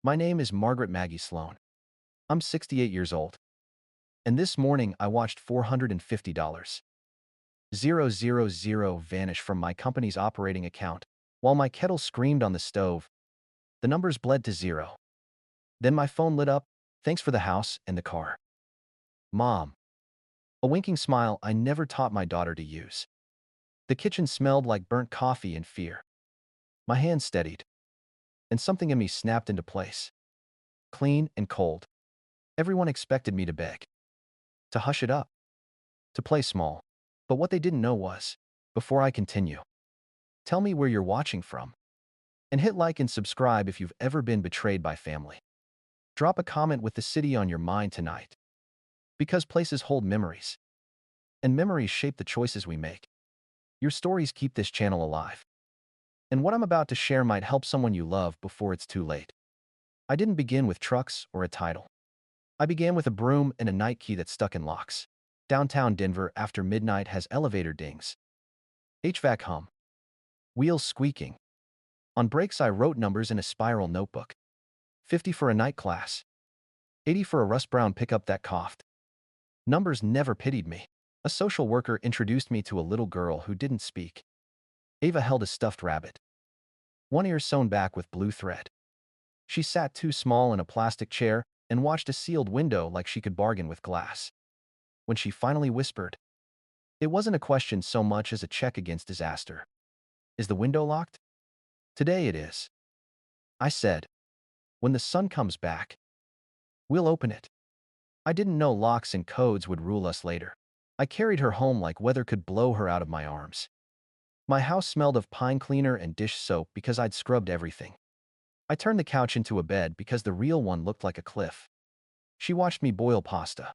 My name is Margaret Maggie Sloan. I'm 68 years old. And this morning I watched $450 vanish from my company's operating account. While my kettle screamed on the stove, the numbers bled to zero. Then my phone lit up. Thanks for the house and the car. Mom. A winking smile I never taught my daughter to use. The kitchen smelled like burnt coffee and fear. My hand steadied, and something in me snapped into place. Clean and cold. Everyone expected me to beg, to hush it up, to play small. But what they didn't know was, before I continue, tell me where you're watching from. And hit like and subscribe if you've ever been betrayed by family. Drop a comment with the city on your mind tonight. Because places hold memories. And memories shape the choices we make. Your stories keep this channel alive. And what I'm about to share might help someone you love before it's too late. I didn't begin with trucks or a title. I began with a broom and a night key that stuck in locks. Downtown Denver after midnight has elevator dings. HVAC hum. Wheels squeaking. On breaks I wrote numbers in a spiral notebook. 50 for a night class. 80 for a rust brown pickup that coughed. Numbers never pitied me. A social worker introduced me to a little girl who didn't speak. Ava held a stuffed rabbit. One ear sewn back with blue thread. She sat too small in a plastic chair and watched a sealed window like she could bargain with glass. When she finally whispered, it wasn't a question so much as a check against disaster. Is the window locked? Today it is. I said, when the sun comes back, we'll open it. I didn't know locks and codes would rule us later. I carried her home like weather could blow her out of my arms. My house smelled of pine cleaner and dish soap because I'd scrubbed everything. I turned the couch into a bed because the real one looked like a cliff. She watched me boil pasta,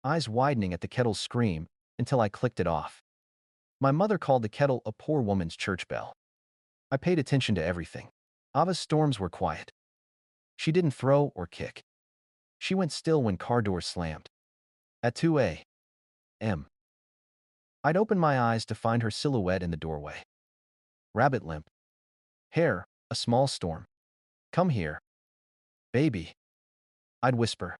eyes widening at the kettle's scream until I clicked it off. My mother called the kettle a poor woman's church bell. I paid attention to everything. Ava's storms were quiet. She didn't throw or kick. She went still when car doors slammed. At 2 a.m., I'd open my eyes to find her silhouette in the doorway. Rabbit limp. Hair, a small storm. Come here, baby. I'd whisper.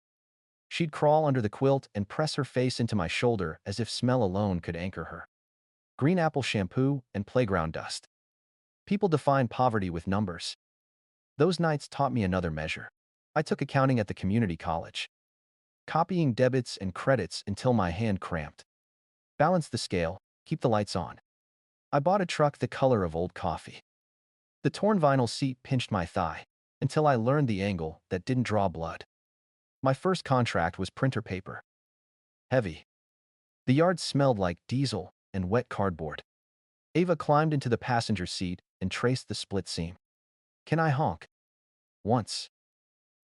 She'd crawl under the quilt and press her face into my shoulder as if smell alone could anchor her. Green apple shampoo and playground dust. People define poverty with numbers. Those nights taught me another measure. I took accounting at the community college, copying debits and credits until my hand cramped. Balance the scale, keep the lights on. I bought a truck the color of old coffee. The torn vinyl seat pinched my thigh until I learned the angle that didn't draw blood. My first contract was printer paper. Heavy. The yard smelled like diesel and wet cardboard. Ava climbed into the passenger seat and traced the split seam. Can I honk? Once.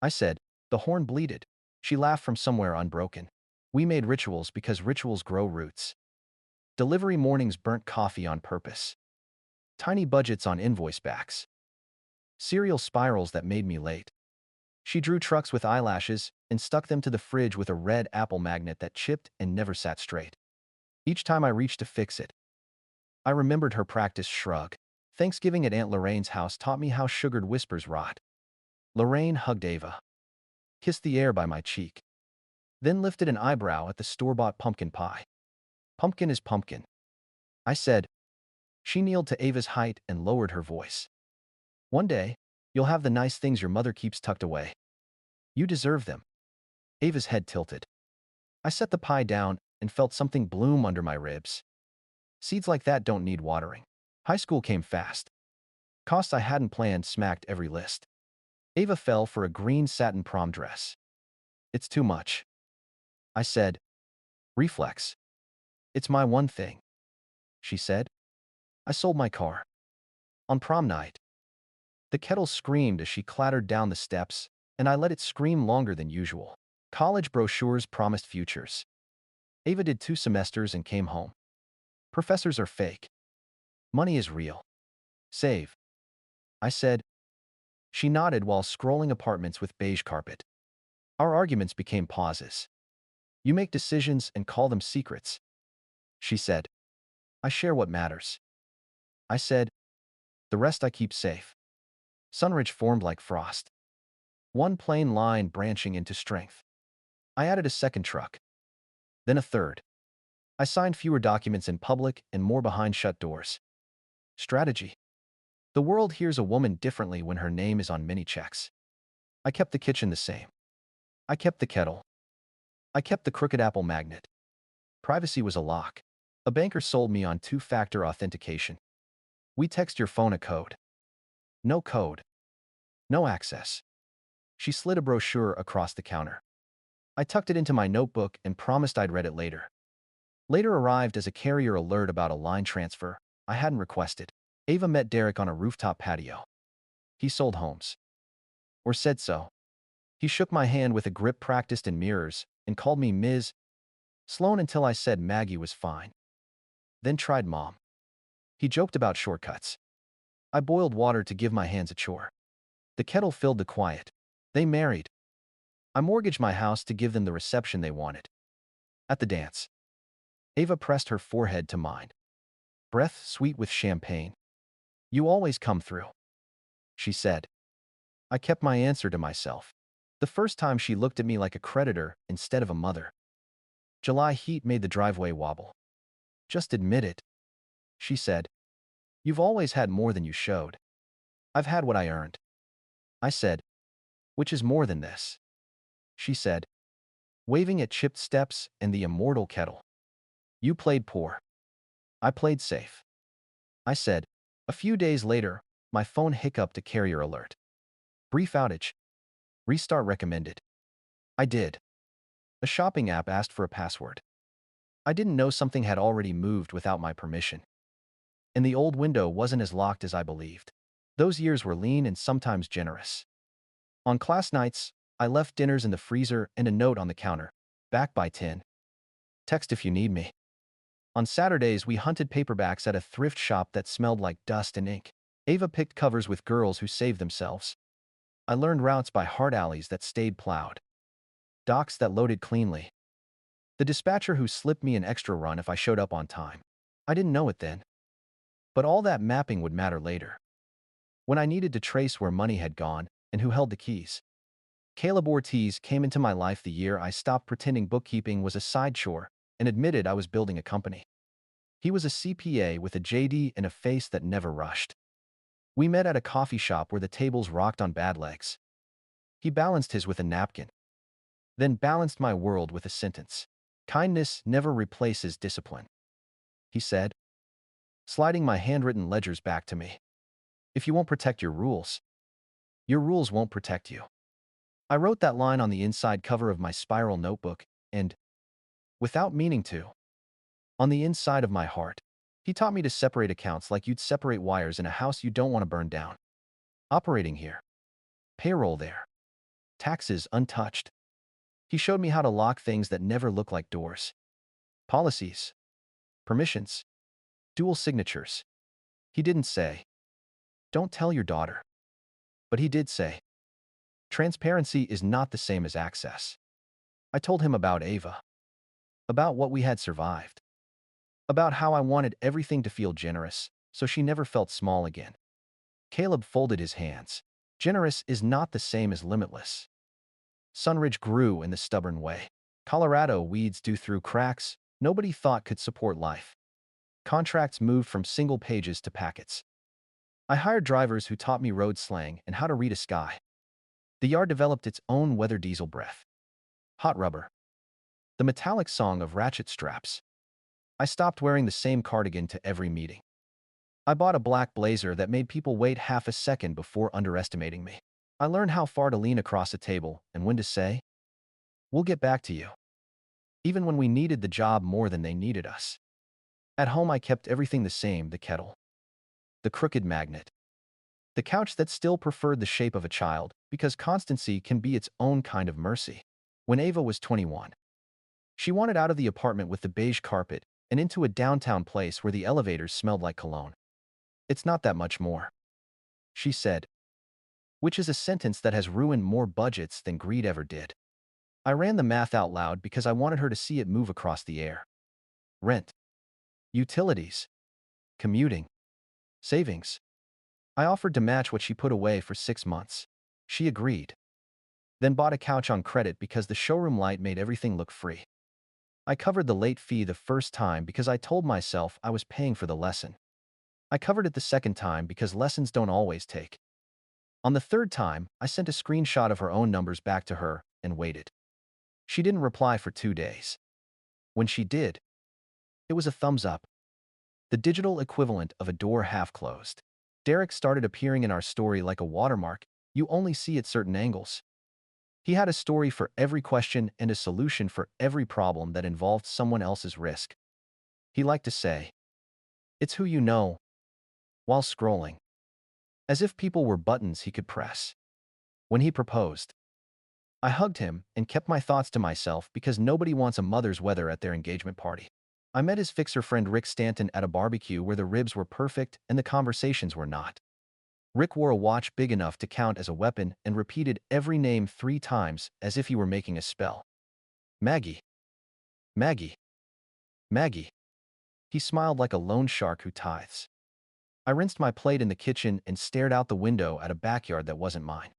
I said. The horn bleated. She laughed from somewhere unbroken. We made rituals because rituals grow roots. Delivery mornings burnt coffee on purpose. Tiny budgets on invoice backs. Serial spirals that made me late. She drew trucks with eyelashes and stuck them to the fridge with a red apple magnet that chipped and never sat straight. Each time I reached to fix it, I remembered her practiced shrug. Thanksgiving at Aunt Lorraine's house taught me how sugared whispers rot. Lorraine hugged Ava, kissed the air by my cheek, then lifted an eyebrow at the store-bought pumpkin pie. Pumpkin is pumpkin, I said. She kneeled to Ava's height and lowered her voice. One day, you'll have the nice things your mother keeps tucked away. You deserve them. Ava's head tilted. I set the pie down and felt something bloom under my ribs. Seeds like that don't need watering. High school came fast. Costs I hadn't planned smacked every list. Ava fell for a green satin prom dress. It's too much, I said. Reflex. It's my one thing, she said. I sold my car. On prom night. The kettle screamed as she clattered down the steps, and I let it scream longer than usual. College brochures promised futures. Ava did 2 semesters and came home. Professors are fake. Money is real. Save, I said. She nodded while scrolling apartments with beige carpet. Our arguments became pauses. You make decisions and call them secrets, she said. I share what matters. I said. The rest I keep safe. Sunridge formed like frost. one plain line branching into strength. I added a second truck, then a third. I signed fewer documents in public and more behind shut doors. Strategy. The world hears a woman differently when her name is on many checks. I kept the kitchen the same. I kept the kettle. I kept the crooked apple magnet. Privacy was a lock. A banker sold me on two-factor authentication. We text your phone a code. No code. No access. She slid a brochure across the counter. I tucked it into my notebook and promised I'd read it later. Later arrived as a carrier alert about a line transfer I hadn't requested. Ava met Derek on a rooftop patio. He sold homes. Or said so. He shook my hand with a grip practiced in mirrors and called me Ms. Sloan until I said Maggie was fine. Then tried Mom. He joked about shortcuts. I boiled water to give my hands a chore. The kettle filled the quiet. They married. I mortgaged my house to give them the reception they wanted. At the dance, Ava pressed her forehead to mine. Breath sweet with champagne. You always come through, she said. I kept my answer to myself. The first time she looked at me like a creditor instead of a mother. July heat made the driveway wobble. Just admit it, she said. You've always had more than you showed. I've had what I earned. I said, which is more than this, she said, waving at chipped steps and the immortal kettle. You played poor. I played safe. I said. A few days later, my phone hiccuped a carrier alert. Brief outage. Restart recommended. I did. A shopping app asked for a password. I didn't know something had already moved without my permission. And the old window wasn't as locked as I believed. Those years were lean and sometimes generous. On class nights, I left dinners in the freezer and a note on the counter. Back by 10. Text if you need me. On Saturdays, we hunted paperbacks at a thrift shop that smelled like dust and ink. Ava picked covers with girls who saved themselves. I learned routes by heart alleys that stayed plowed. Docks that loaded cleanly. The dispatcher who slipped me an extra run if I showed up on time. I didn't know it then. But all that mapping would matter later. When I needed to trace where money had gone and who held the keys. Caleb Ortiz came into my life the year I stopped pretending bookkeeping was a side chore and admitted I was building a company. He was a CPA with a JD and a face that never rushed. We met at a coffee shop where the tables rocked on bad legs. He balanced his with a napkin, then balanced my world with a sentence. Kindness never replaces discipline, he said, sliding my handwritten ledgers back to me. If you won't protect your rules won't protect you. I wrote that line on the inside cover of my spiral notebook, and, without meaning to, on the inside of my heart, he taught me to separate accounts like you'd separate wires in a house you don't want to burn down. Operating here. Payroll there. Taxes untouched. He showed me how to lock things that never look like doors. Policies. Permissions. Dual signatures. He didn't say, don't tell your daughter. But he did say, transparency is not the same as access. I told him about Ava. About what we had survived. About how I wanted everything to feel generous, so she never felt small again. Caleb folded his hands. Generous is not the same as limitless. Sunridge grew in the stubborn way. Colorado weeds do through cracks nobody thought could support life. Contracts moved from single pages to packets. I hired drivers who taught me road slang and how to read a sky. The yard developed its own weather diesel breath. Hot rubber. The metallic song of ratchet straps. I stopped wearing the same cardigan to every meeting. I bought a black blazer that made people wait half a second before underestimating me. I learned how far to lean across a table and when to say, we'll get back to you. Even when we needed the job more than they needed us. At home I kept everything the same, the kettle. The crooked magnet. The couch that still preferred the shape of a child, because constancy can be its own kind of mercy. When Ava was 21, she wanted out of the apartment with the beige carpet and into a downtown place where the elevators smelled like cologne. It's not that much more, she said, which is a sentence that has ruined more budgets than greed ever did. I ran the math out loud because I wanted her to see it move across the air. Rent. Utilities. Commuting. Savings. I offered to match what she put away for 6 months. She agreed. Then bought a couch on credit because the showroom light made everything look free. I covered the late fee the first time because I told myself I was paying for the lesson. I covered it the second time because lessons don't always take. On the third time, I sent a screenshot of her own numbers back to her and waited. She didn't reply for 2 days. When she did, it was a thumbs up, the digital equivalent of a door half closed. Derek started appearing in our story like a watermark you only see at certain angles. He had a story for every question and a solution for every problem that involved someone else's risk. He liked to say, "It's who you know," while scrolling, as if people were buttons he could press. When he proposed, I hugged him and kept my thoughts to myself because nobody wants a mother's weather at their engagement party. I met his fixer friend Rick Stanton at a barbecue where the ribs were perfect and the conversations were not. Rick wore a watch big enough to count as a weapon and repeated every name 3 times as if he were making a spell. Maggie. Maggie. Maggie. He smiled like a loan shark who tithes. I rinsed my plate in the kitchen and stared out the window at a backyard that wasn't mine.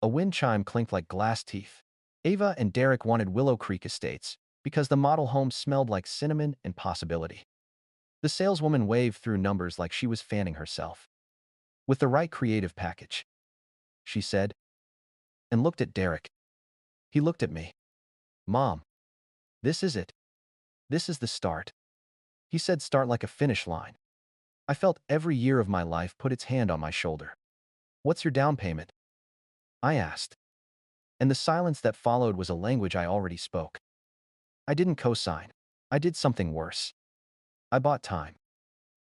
A wind chime clinked like glass teeth. Ava and Derek wanted Willow Creek Estates because the model home smelled like cinnamon and possibility. The saleswoman waved through numbers like she was fanning herself. With the right creative package, she said, and looked at Derek. He looked at me. Mom, this is it. This is the start. He said start like a finish line. I felt every year of my life put its hand on my shoulder. What's your down payment? I asked. And the silence that followed was a language I already spoke. I didn't co-sign. I did something worse. I bought time.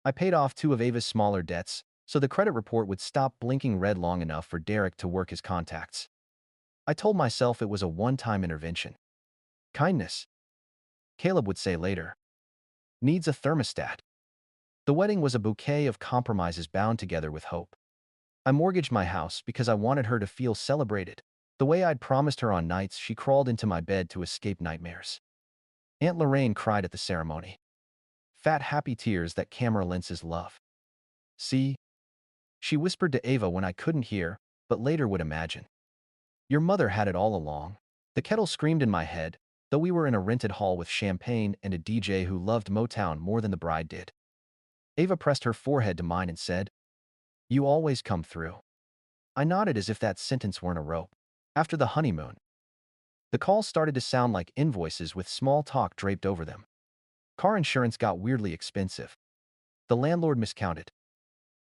I paid off 2 of Ava's smaller debts, so the credit report would stop blinking red long enough for Derek to work his contacts. I told myself it was a one-time intervention. Kindness, Caleb would say later, needs a thermostat. The wedding was a bouquet of compromises bound together with hope. I mortgaged my house because I wanted her to feel celebrated, the way I'd promised her on nights she crawled into my bed to escape nightmares. Aunt Lorraine cried at the ceremony. Fat, happy tears that camera lenses love. See? She whispered to Ava when I couldn't hear, but later would imagine. Your mother had it all along. The kettle screamed in my head, though we were in a rented hall with champagne and a DJ who loved Motown more than the bride did. Ava pressed her forehead to mine and said, You always come through. I nodded as if that sentence weren't a rope. After the honeymoon, the calls started to sound like invoices with small talk draped over them. Car insurance got weirdly expensive. The landlord miscounted.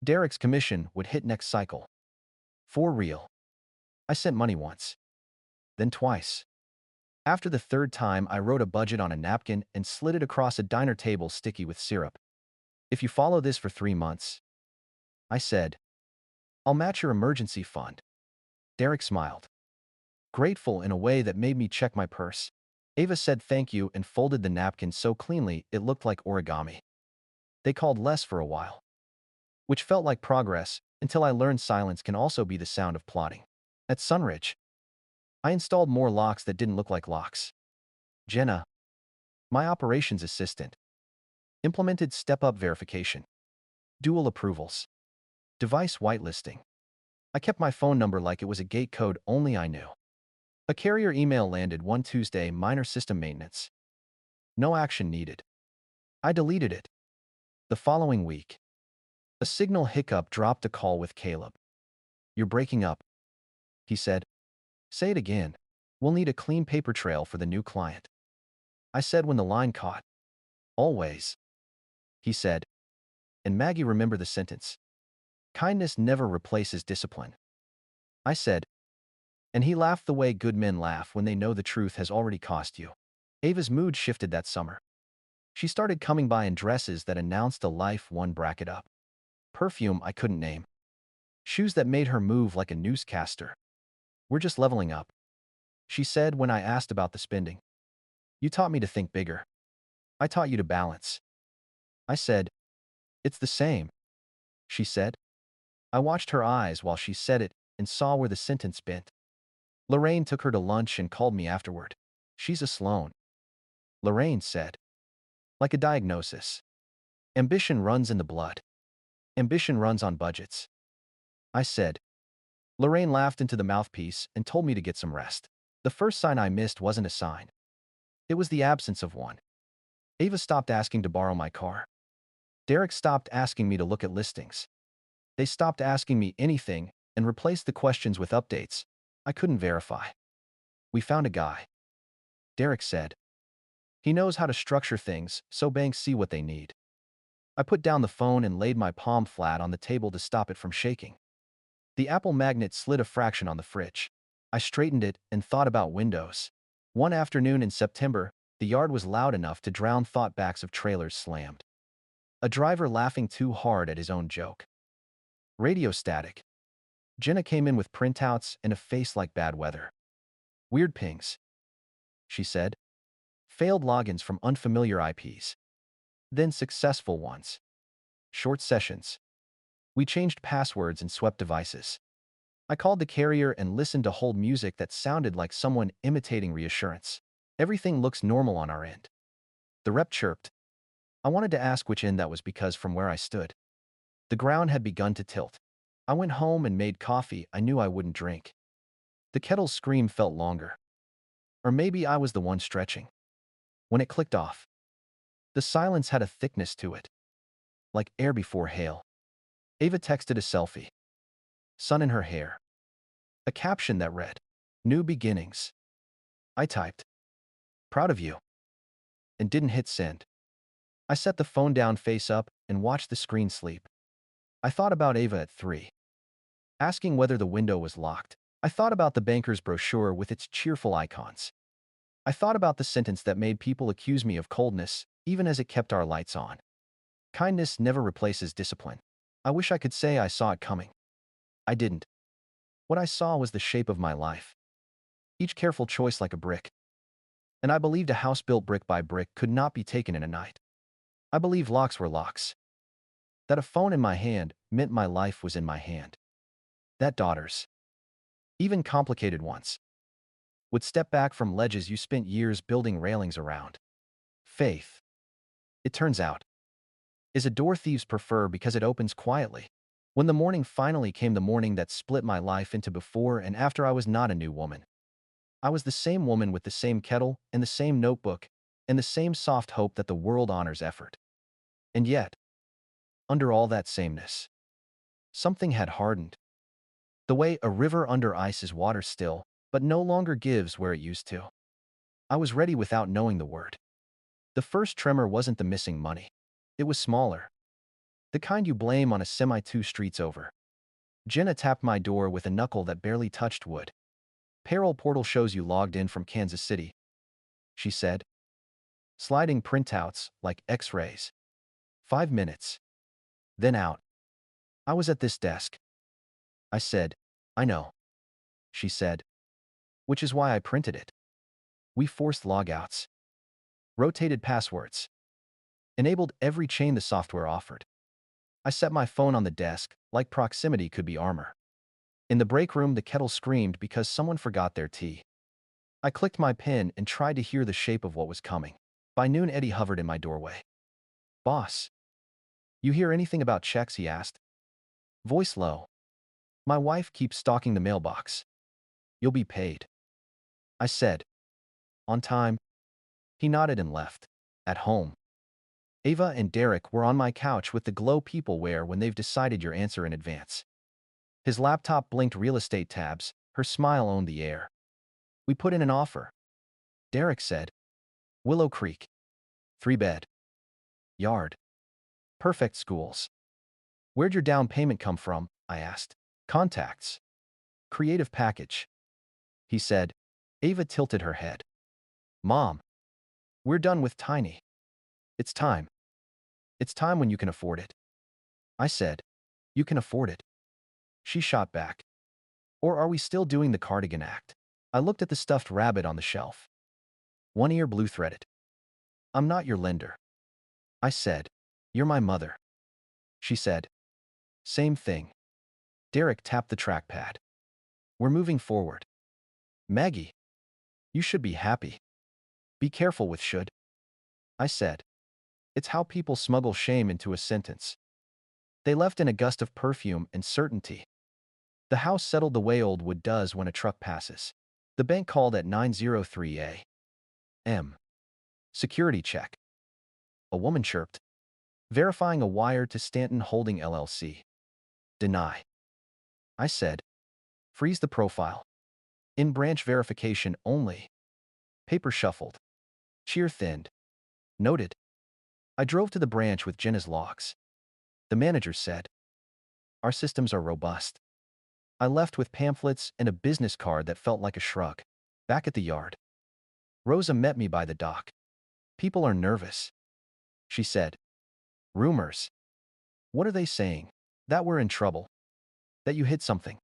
Derek's commission would hit next cycle. For real. I sent money once. Then twice. After the third time, I wrote a budget on a napkin and slid it across a diner table sticky with syrup. If you follow this for 3 months, I said, I'll match your emergency fund. Derek smiled, grateful in a way that made me check my purse. Ava said thank you and folded the napkin so cleanly it looked like origami. They called less for a while, which felt like progress until I learned silence can also be the sound of plotting. At Sunridge, I installed more locks that didn't look like locks. Jenna, my operations assistant, implemented step-up verification, dual approvals, device whitelisting. I kept my phone number like it was a gate code only I knew. A carrier email landed one Tuesday, minor system maintenance. No action needed. I deleted it. The following week, a signal hiccup dropped a call with Caleb. You're breaking up, he said. Say it again. We'll need a clean paper trail for the new client. I said when the line caught. Always, he said. And Maggie, remember the sentence. Kindness never replaces discipline. I said, and he laughed the way good men laugh when they know the truth has already cost you. Ava's mood shifted that summer. She started coming by in dresses that announced a life one bracket up. Perfume I couldn't name. Shoes that made her move like a newscaster. We're just leveling up, she said when I asked about the spending. You taught me to think bigger. I taught you to balance. I said, it's the same, she said. I watched her eyes while she said it and saw where the sentence bent. Lorraine took her to lunch and called me afterward. She's a Sloan, Lorraine said. Like a diagnosis. Ambition runs in the blood. Ambition runs on budgets. I said, Lorraine laughed into the mouthpiece and told me to get some rest. The first sign I missed wasn't a sign. It was the absence of one. Ava stopped asking to borrow my car. Derek stopped asking me to look at listings. They stopped asking me anything and replaced the questions with updates I couldn't verify. We found a guy, Derek said. He knows how to structure things so banks see what they need. I put down the phone and laid my palm flat on the table to stop it from shaking. The Apple magnet slid a fraction on the fridge. I straightened it and thought about windows. One afternoon in September, the yard was loud enough to drown thought backs of trailers slammed. A driver laughing too hard at his own joke. Radio static. Jenna came in with printouts and a face like bad weather. Weird pings, she said. Failed logins from unfamiliar IPs. Then successful ones. Short sessions. We changed passwords and swept devices. I called the carrier and listened to hold music that sounded like someone imitating reassurance. Everything looks normal on our end. The rep chirped. I wanted to ask which end that was because from where I stood, the ground had begun to tilt. I went home and made coffee I knew I wouldn't drink. The kettle's scream felt longer. Or maybe I was the one stretching. When it clicked off, the silence had a thickness to it, like air before hail. Ava texted a selfie. Sun in her hair. A caption that read, "New beginnings." I typed, "Proud of you," and didn't hit send. I set the phone down face up and watched the screen sleep. I thought about Ava at 3, asking whether the window was locked. I thought about the banker's brochure with its cheerful icons. I thought about the sentence that made people accuse me of coldness, even as it kept our lights on. Kindness never replaces discipline. I wish I could say I saw it coming. I didn't. What I saw was the shape of my life. Each careful choice like a brick. And I believed a house built brick by brick could not be taken in a night. I believed locks were locks. That a phone in my hand meant my life was in my hand. That daughters, even complicated ones, would step back from ledges you spent years building railings around. Faith, it turns out, is a door thieves prefer because it opens quietly. When the morning finally came, the morning that split my life into before and after, I was not a new woman. I was the same woman with the same kettle and the same notebook and the same soft hope that the world honors effort. And yet, under all that sameness, something had hardened. The way a river under ice is water still, but no longer gives where it used to. I was ready without knowing the word. The first tremor wasn't the missing money. It was smaller. The kind you blame on a semi 2 streets over. Jenna tapped my door with a knuckle that barely touched wood. Payroll portal shows you logged in from Kansas City, she said. Sliding printouts like X-rays. 5 minutes. Then out. I was at this desk. I said, "I know," she said. Which is why I printed it. We forced logouts. Rotated passwords. Enabled every chain the software offered. I set my phone on the desk, like proximity could be armor. In the break room, the kettle screamed because someone forgot their tea. I clicked my pen and tried to hear the shape of what was coming. By noon, Eddie hovered in my doorway. "Boss, you hear anything about checks?" he asked. Voice low. "My wife keeps stalking the mailbox. You'll be paid," I said. "On time?" He nodded and left. At home, Ava and Derek were on my couch with the glow people wear when they've decided your answer in advance. His laptop blinked real estate tabs. Her smile owned the air. "We put in an offer," Derek said. "Willow Creek. 3-bed. Yard. Perfect schools." "Where'd your down payment come from?" I asked. "Contacts. Creative package," he said. Ava tilted her head. "Mom, we're done with tiny. It's time. It's time when you can afford it." I said, "You can afford it." She shot back. "Or are we still doing the cardigan act?" I looked at the stuffed rabbit on the shelf. One ear blue-threaded. "I'm not your lender," I said. "You're my mother." She said, "Same thing." Derek tapped the trackpad. "We're moving forward. Maggie, you should be happy. Be careful with should," I said. It's how people smuggle shame into a sentence. They left in a gust of perfume and certainty. The house settled the way old wood does when a truck passes. The bank called at 9:03 a.m. Security check. A woman chirped, verifying a wire to Stanton Holding LLC. Deny. I said, freeze the profile. In-branch verification only. Paper shuffled. Cheer thinned. Noted. I drove to the branch with Jenna's logs. The manager said, our systems are robust. I left with pamphlets and a business card that felt like a shrug. Back at the yard, Rosa met me by the dock. People are nervous, she said. Rumors. What are they saying? That we're in trouble. That you hid something.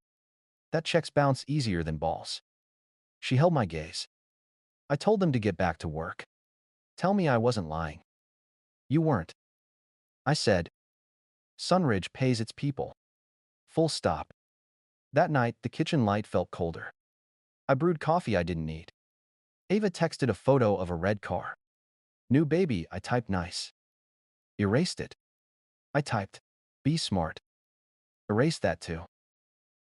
That checks bounce easier than balls. She held my gaze. I told them to get back to work. Tell me I wasn't lying. You weren't. I said, Sunridge pays its people. Full stop. That night, the kitchen light felt colder. I brewed coffee I didn't need. Ava texted a photo of a red car. New baby, I typed nice. Erased it. I typed, be smart. Erased that too.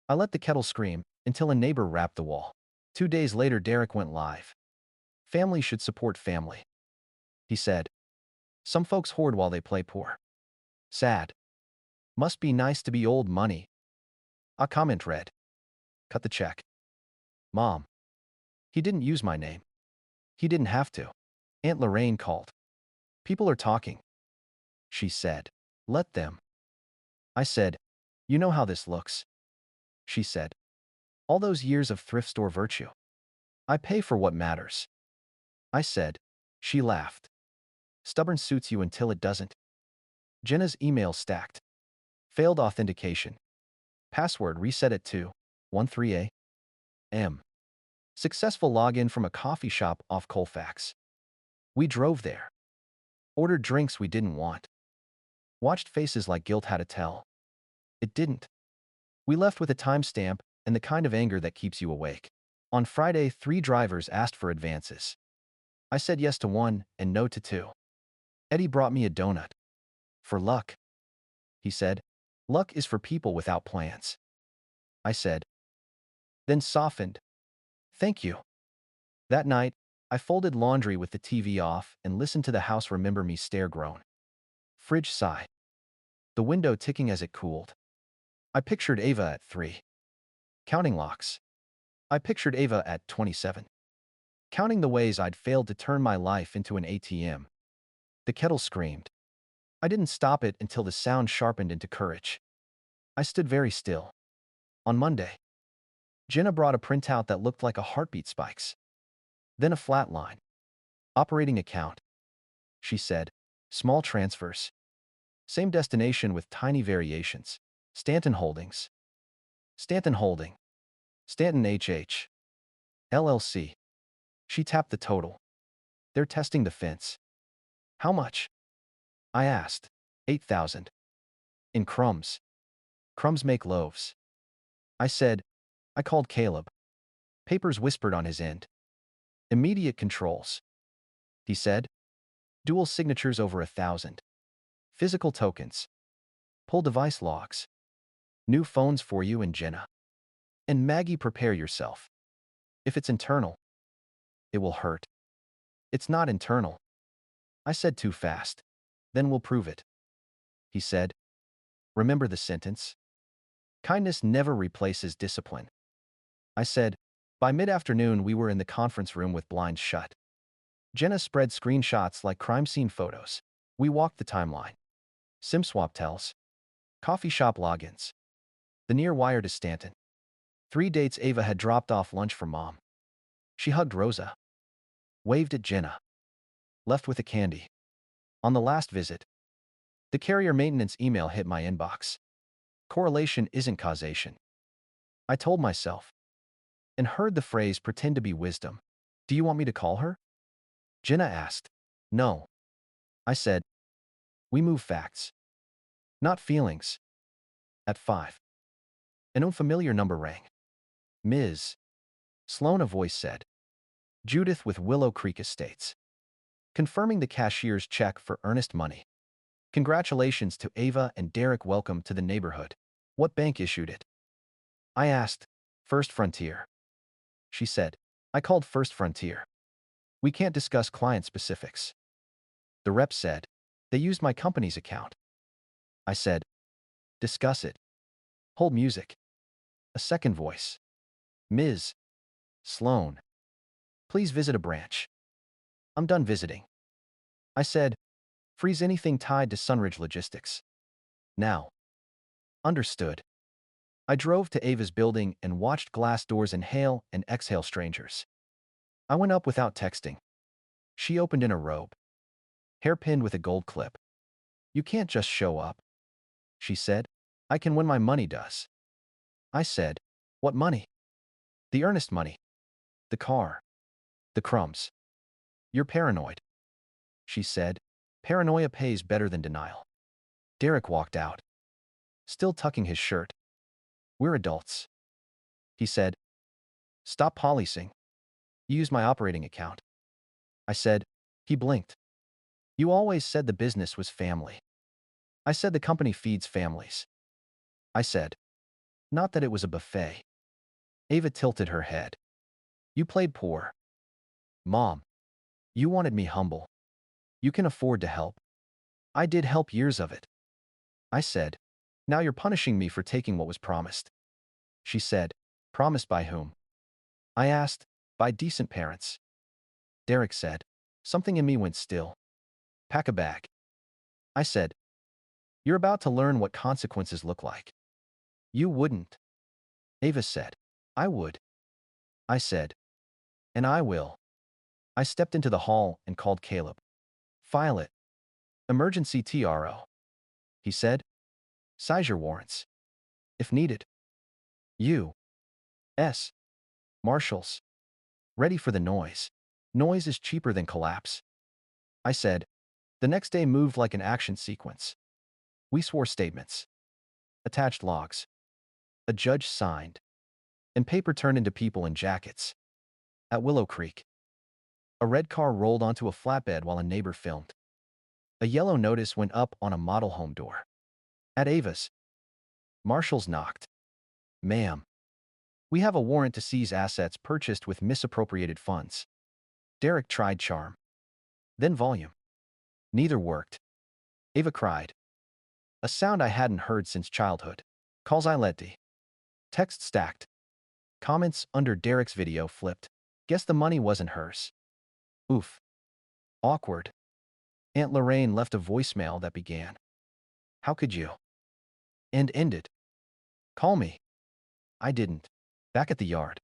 I let the kettle scream until a neighbor rapped the wall. 2 days later, Derek went live. Family should support family. He said, some folks hoard while they play poor. Sad. Must be nice to be old money. A comment read, cut the check. Mom. He didn't use my name. He didn't have to. Aunt Lorraine called. People are talking. She said, let them. I said, you know how this looks. She said, all those years of thrift store virtue. I pay for what matters. I said. She laughed. Stubborn suits you until it doesn't. Jenna's email stacked. Failed authentication. Password reset at 2:13 a.m. Successful login from a coffee shop off Colfax. We drove there. Ordered drinks we didn't want. Watched faces like guilt had to tell. It didn't. We left with a timestamp and the kind of anger that keeps you awake. On Friday, 3 drivers asked for advances. I said yes to 1 and no to 2. Eddie brought me a donut. For luck. He said, luck is for people without plans. I said. Then softened. Thank you. That night, I folded laundry with the TV off and listened to the house remember me stare groan. Fridge sigh. The window ticking as it cooled. I pictured Ava at 3. Counting locks. I pictured Ava at 27. Counting the ways I'd failed to turn my life into an ATM. The kettle screamed. I didn't stop it until the sound sharpened into courage. I stood very still. On Monday, Jenna brought a printout that looked like a heartbeat spikes. Then a flat line. Operating account. She said, small transfers. Same destination with tiny variations. Stanton Holdings. Stanton Holding. Stanton HH. LLC. She tapped the total. They're testing the fence. How much? I asked. 8,000. In crumbs. Crumbs make loaves. I said. I called Caleb. Papers whispered on his end. Immediate controls. He said. Dual signatures over 1,000. Physical tokens. Pull device logs. New phones for you and Jenna. And Maggie, prepare yourself. If it's internal, it will hurt. It's not internal. I said too fast. Then we'll prove it. He said. Remember the sentence? Kindness never replaces discipline. I said. By mid-afternoon, we were in the conference room with blinds shut. Jenna spread screenshots like crime scene photos. We walked the timeline. SIM swap tells. Coffee shop logins. The near wire to Stanton. 3 dates Ava had dropped off lunch for Mom. She hugged Rosa. Waved at Jenna. Left with a candy. On the last visit, the carrier maintenance email hit my inbox. Correlation isn't causation. I told myself. And heard the phrase pretend to be wisdom. Do you want me to call her? Jenna asked. No. I said. We move facts. Not feelings. At 5. An unfamiliar number rang. Ms. Sloan, a voice said. Judith with Willow Creek Estates. Confirming the cashier's check for earnest money. Congratulations to Ava and Derek, welcome to the neighborhood. What bank issued it? I asked, First Frontier. She said, I called First Frontier. We can't discuss client specifics. The rep said, they used my company's account. I said, discuss it. Hold music. A second voice. Ms. Sloan. Please visit a branch. I'm done visiting. I said, freeze anything tied to Sunridge Logistics. Now. Understood. I drove to Ava's building and watched glass doors inhale and exhale strangers. I went up without texting. She opened in a robe. Hair pinned with a gold clip. You can't just show up. She said, I can when my money does. I said, what money? The earnest money. The car. The crumbs. You're paranoid. She said, paranoia pays better than denial. Derek walked out, still tucking his shirt. We're adults. He said, stop policing. Use my operating account. I said, he blinked. You always said the business was family. I said the company feeds families. I said, not that it was a buffet. Ava tilted her head. You played poor. Mom, you wanted me humble. You can afford to help. I did help years of it. I said, now you're punishing me for taking what was promised. She said, promised by whom? I asked, by decent parents. Derek said, something in me went still. Pack a bag. I said, you're about to learn what consequences look like. You wouldn't. Ava said, I would. I said, and I will. I stepped into the hall and called Caleb. File it. Emergency TRO. He said, size your warrants. If needed. U.S. Marshals. Ready for the noise. Noise is cheaper than collapse. I said. The next day moved like an action sequence. We swore statements. Attached logs. A judge signed. And paper turned into people in jackets. At Willow Creek. A red car rolled onto a flatbed while a neighbor filmed. A yellow notice went up on a model home door. At Ava's. Marshals knocked. Ma'am. We have a warrant to seize assets purchased with misappropriated funds. Derek tried charm. Then volume. Neither worked. Ava cried. A sound I hadn't heard since childhood. Calls I Letty. Text stacked. Comments under Derek's video flipped. Guess the money wasn't hers. Oof. Awkward. Aunt Lorraine left a voicemail that began. How could you? And ended. Call me. I didn't. Back at the yard.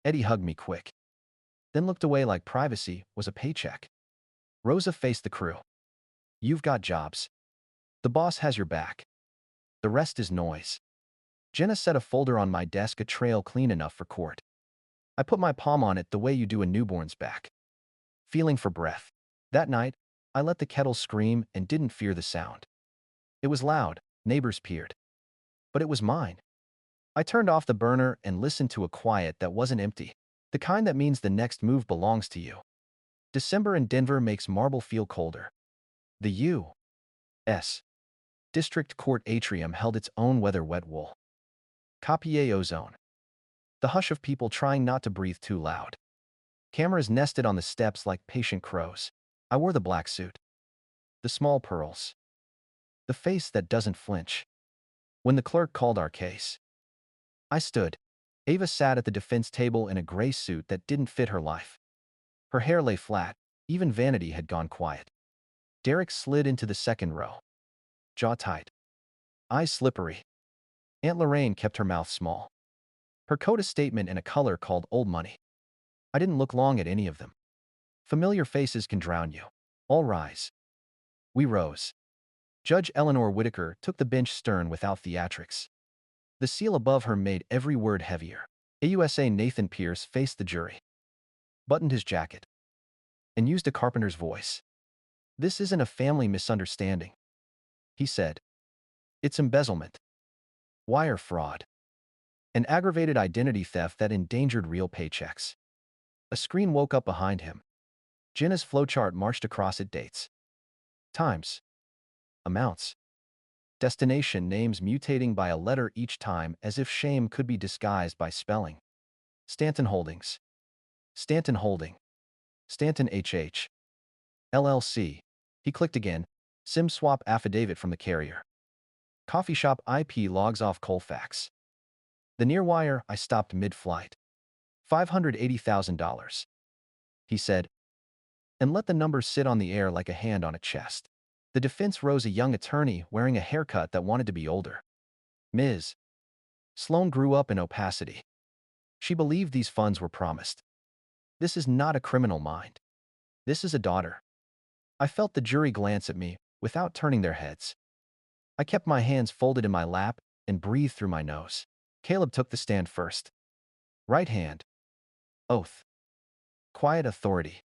Eddie hugged me quick. Then looked away like privacy was a paycheck. Rosa faced the crew. You've got jobs. The boss has your back. The rest is noise. Jenna set a folder on my desk, a trail clean enough for court. I put my palm on it the way you do a newborn's back. Feeling for breath. That night, I let the kettle scream and didn't fear the sound. It was loud, neighbors peered. But it was mine. I turned off the burner and listened to a quiet that wasn't empty. The kind that means the next move belongs to you. December in Denver makes marble feel colder. The U.S. District Court atrium held its own weather wet wool. Copie ozone. The hush of people trying not to breathe too loud. Cameras nested on the steps like patient crows. I wore the black suit. The small pearls. The face that doesn't flinch. When the clerk called our case, I stood. Ava sat at the defense table in a gray suit that didn't fit her life. Her hair lay flat. Even vanity had gone quiet. Derek slid into the second row. Jaw tight. Eyes slippery. Aunt Lorraine kept her mouth small. Her coat a statement in a color called Old Money. I didn't look long at any of them. Familiar faces can drown you. All rise. We rose. Judge Eleanor Whitaker took the bench stern without theatrics. The seal above her made every word heavier. AUSA Nathan Pierce faced the jury. Buttoned his jacket. And used a carpenter's voice. This isn't a family misunderstanding. He said. It's embezzlement. Wire fraud. An aggravated identity theft that endangered real paychecks. A screen woke up behind him. Jenna's flowchart marched across it, dates. Times. Amounts. Destination names mutating by a letter each time as if shame could be disguised by spelling. Stanton Holdings. Stanton Holding. Stanton HH. LLC. He clicked again. SIM swap affidavit from the carrier. Coffee shop IP logs off Colfax. The near wire, I stopped mid-flight. $580,000. He said, and let the number sit on the air like a hand on a chest. The defense rose a young attorney wearing a haircut that wanted to be older. Ms. Sloan grew up in opacity. She believed these funds were promised. This is not a criminal mind. This is a daughter. I felt the jury glance at me without turning their heads. I kept my hands folded in my lap and breathed through my nose. Caleb took the stand first. Right hand. Oath. Quiet authority.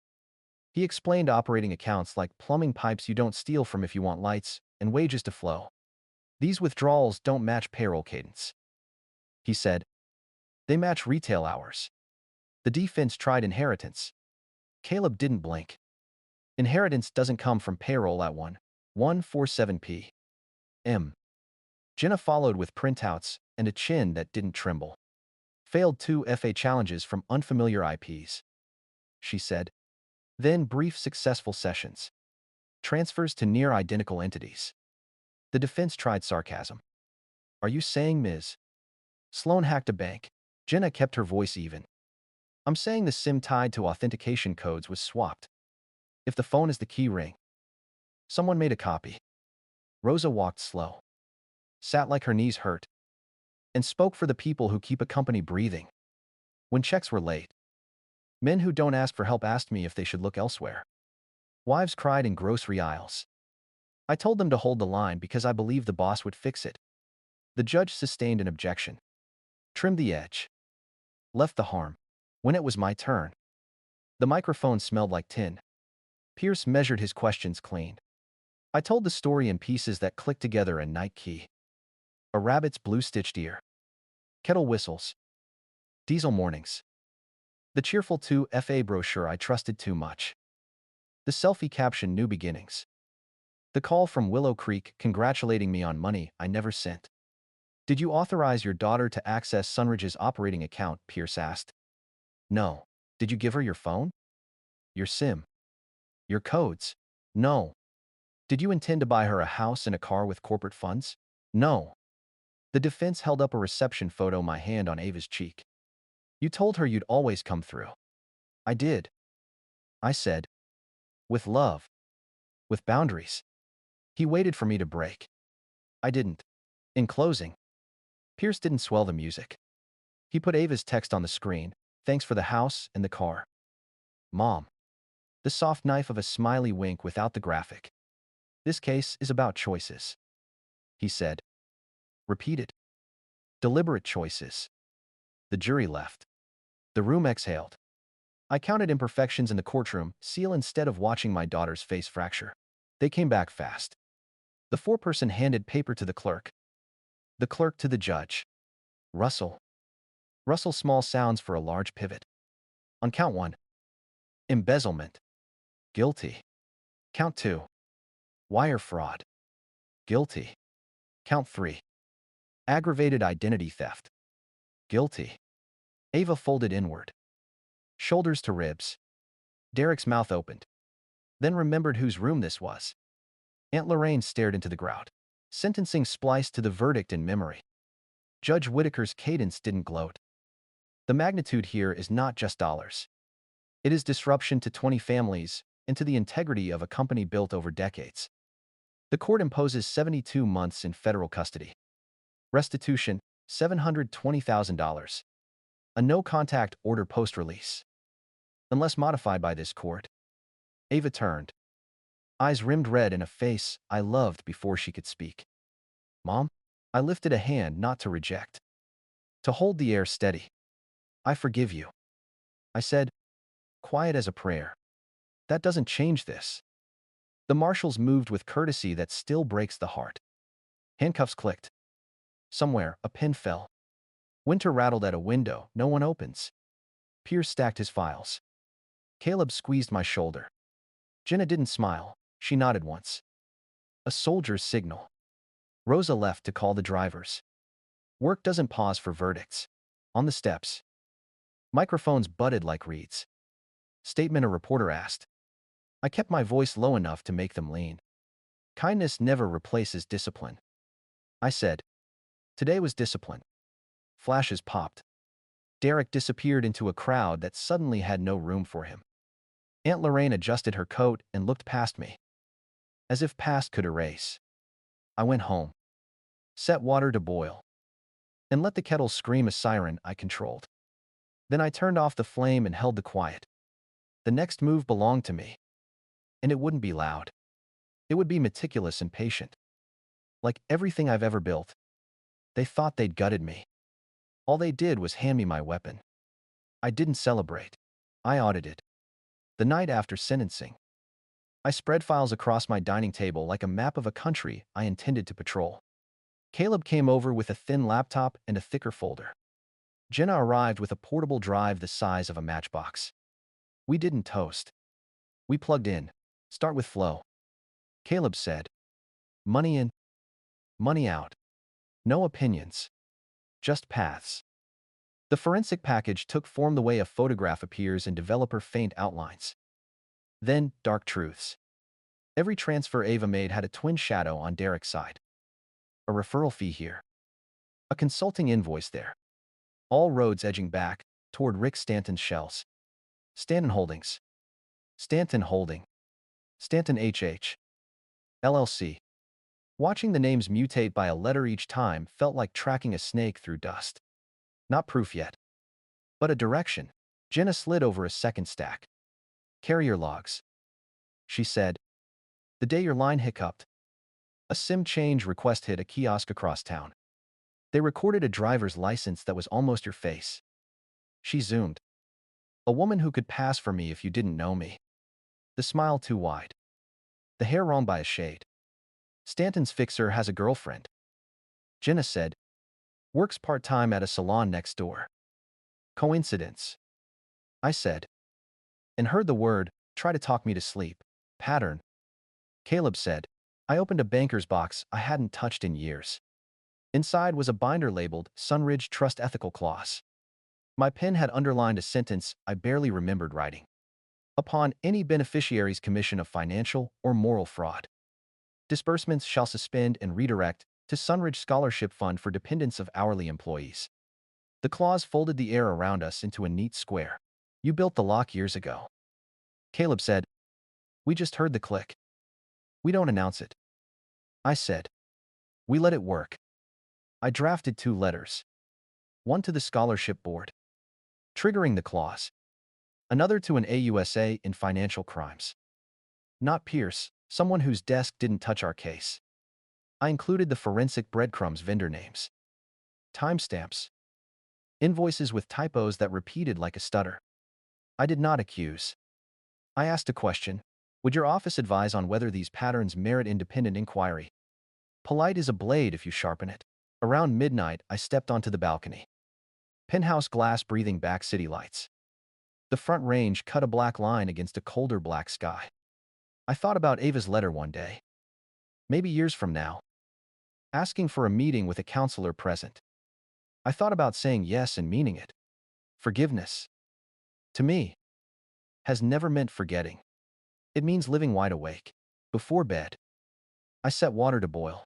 He explained operating accounts like plumbing pipes you don't steal from if you want lights and wages to flow. These withdrawals don't match payroll cadence. He said, they match retail hours. The defense tried inheritance. Caleb didn't blink. Inheritance doesn't come from payroll at 1:147 p.m. Jenna followed with printouts and a chin that didn't tremble. Failed 2 FA challenges from unfamiliar IPs. She said. Then brief successful sessions. Transfers to near-identical entities. The defense tried sarcasm. Are you saying Ms. Sloan hacked a bank? Jenna kept her voice even. I'm saying the SIM tied to authentication codes was swapped. If the phone is the key ring. Someone made a copy. Rosa walked slow. Sat like her knees hurt. And spoke for the people who keep a company breathing. When checks were late. Men who don't ask for help asked me if they should look elsewhere. Wives cried in grocery aisles. I told them to hold the line because I believed the boss would fix it. The judge sustained an objection. Trimmed the edge. Left the harm. When it was my turn. The microphone smelled like tin. Pierce measured his questions clean. I told the story in pieces that clicked together in night key. A rabbit's blue-stitched ear. Kettle whistles. Diesel mornings. The cheerful 2 FA brochure I trusted too much. The selfie caption New Beginnings. The call from Willow Creek congratulating me on money I never sent. Did you authorize your daughter to access Sunridge's operating account? Pierce asked. No. Did you give her your phone? Your SIM? Your codes? No. Did you intend to buy her a house and a car with corporate funds? No. The defense held up a reception photo, my hand on Ava's cheek. You told her you'd always come through. I did. I said. With love. With boundaries. He waited for me to break. I didn't. In closing. Pierce didn't swell the music. He put Ava's text on the screen. Thanks for the house and the car. Mom. The soft knife of a smiley wink without the graphic. This case is about choices. He said. Repeated. Deliberate choices. The jury left. The room exhaled. I counted imperfections in the courtroom, seal instead of watching my daughter's face fracture. They came back fast. The foreperson handed paper to the clerk. The clerk to the judge. Russell. Russell small sounds for a large pivot. On count 1. Embezzlement. Guilty. Count 2. Wire fraud. Guilty. Count 3. Aggravated identity theft. Guilty. Ava folded inward. Shoulders to ribs. Derek's mouth opened. Then remembered whose room this was. Aunt Lorraine stared into the grout. Sentencing spliced to the verdict in memory. Judge Whitaker's cadence didn't gloat. The magnitude here is not just dollars. It is disruption to 20 families and to the integrity of a company built over decades. The court imposes 72 months in federal custody. Restitution, $720,000. A no-contact order post-release. Unless modified by this court. Ava turned. Eyes rimmed red in a face I loved before she could speak. Mom? I lifted a hand not to reject. To hold the air steady. I forgive you. I said, quiet as a prayer. That doesn't change this. The marshals moved with courtesy that still breaks the heart. Handcuffs clicked. Somewhere, a pin fell. Winter rattled at a window no one opens. Pierce stacked his files. Caleb squeezed my shoulder. Jenna didn't smile. She nodded once. A soldier's signal. Rosa left to call the drivers. Work doesn't pause for verdicts. On the steps, microphones butted like reeds. Statement a reporter asked. I kept my voice low enough to make them lean. Kindness never replaces discipline. I said. Today was discipline. Flashes popped. Derek disappeared into a crowd that suddenly had no room for him. Aunt Lorraine adjusted her coat and looked past me. As if past could erase. I went home. Set water to boil. And let the kettle scream a siren I controlled. Then I turned off the flame and held the quiet. The next move belonged to me. And it wouldn't be loud. It would be meticulous and patient. Like everything I've ever built. They thought they'd gutted me. All they did was hand me my weapon. I didn't celebrate. I audited. The night after sentencing, I spread files across my dining table like a map of a country I intended to patrol. Caleb came over with a thin laptop and a thicker folder. Jenna arrived with a portable drive the size of a matchbox. We didn't toast. We plugged in. Start with flow. Caleb said. Money in, money out. No opinions. Just paths. The forensic package took form the way a photograph appears in developer faint outlines. Then, dark truths. Every transfer Ava made had a twin shadow on Derek's side. A referral fee here. A consulting invoice there. All roads edging back toward Rick Stanton's shells. Stanton Holdings. Stanton Holding. Stanton HH. LLC. Watching the names mutate by a letter each time felt like tracking a snake through dust. Not proof yet. But a direction. Jenna slid over a second stack. Carrier logs. She said. The day your line hiccuped. A SIM change request hit a kiosk across town. They recorded a driver's license that was almost your face. She zoomed. A woman who could pass for me if you didn't know me. The smile too wide. The hair wrong by a shade. Stanton's fixer has a girlfriend. Jenna said. Works part-time at a salon next door. Coincidence. I said. And heard the word, try to talk me to sleep. Pattern. Caleb said. I opened a banker's box I hadn't touched in years. Inside was a binder labeled Sunridge Trust Ethical Clause. My pen had underlined a sentence I barely remembered writing. Upon any beneficiary's commission of financial or moral fraud, disbursements shall suspend and redirect to Sunridge Scholarship Fund for dependents of hourly employees. The clause folded the air around us into a neat square. You built the lock years ago. Caleb said. We just heard the click. We don't announce it. I said. We let it work. I drafted 2 letters. One to the scholarship board, triggering the clause. Another to an AUSA in financial crimes. Not Pierce, someone whose desk didn't touch our case. I included the forensic breadcrumbs vendor names. Timestamps. Invoices with typos that repeated like a stutter. I did not accuse. I asked a question. Would your office advise on whether these patterns merit independent inquiry? Polite is a blade if you sharpen it. Around midnight, I stepped onto the balcony. Penthouse glass breathing back city lights. The front range cut a black line against a colder black sky. I thought about Ava's letter one day. Maybe years from now. Asking for a meeting with a counselor present. I thought about saying yes and meaning it. Forgiveness. To me, has never meant forgetting. It means living wide awake. Before bed, I set water to boil.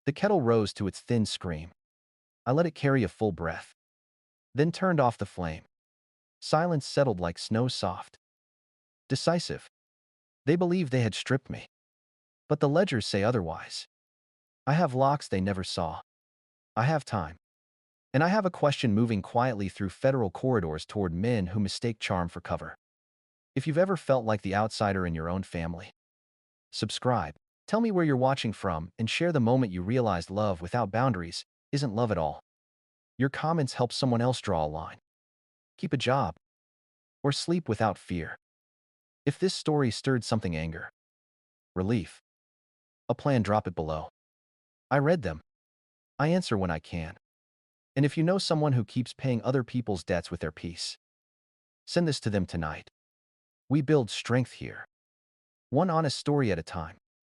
The kettle rose to its thin scream. I let it carry a full breath. Then turned off the flame. Silence settled like snow soft. Decisive. They believed they had stripped me. But the ledgers say otherwise. I have locks they never saw. I have time. And I have a question moving quietly through federal corridors toward men who mistake charm for cover. If you've ever felt like the outsider in your own family, subscribe. Tell me where you're watching from and share the moment you realized love without boundaries isn't love at all. Your comments help someone else draw a line. Keep a job. Or sleep without fear. If this story stirred something anger, relief, a plan, drop it below. I read them. I answer when I can. And if you know someone who keeps paying other people's debts with their peace, send this to them tonight. We build strength here. One honest story at a time.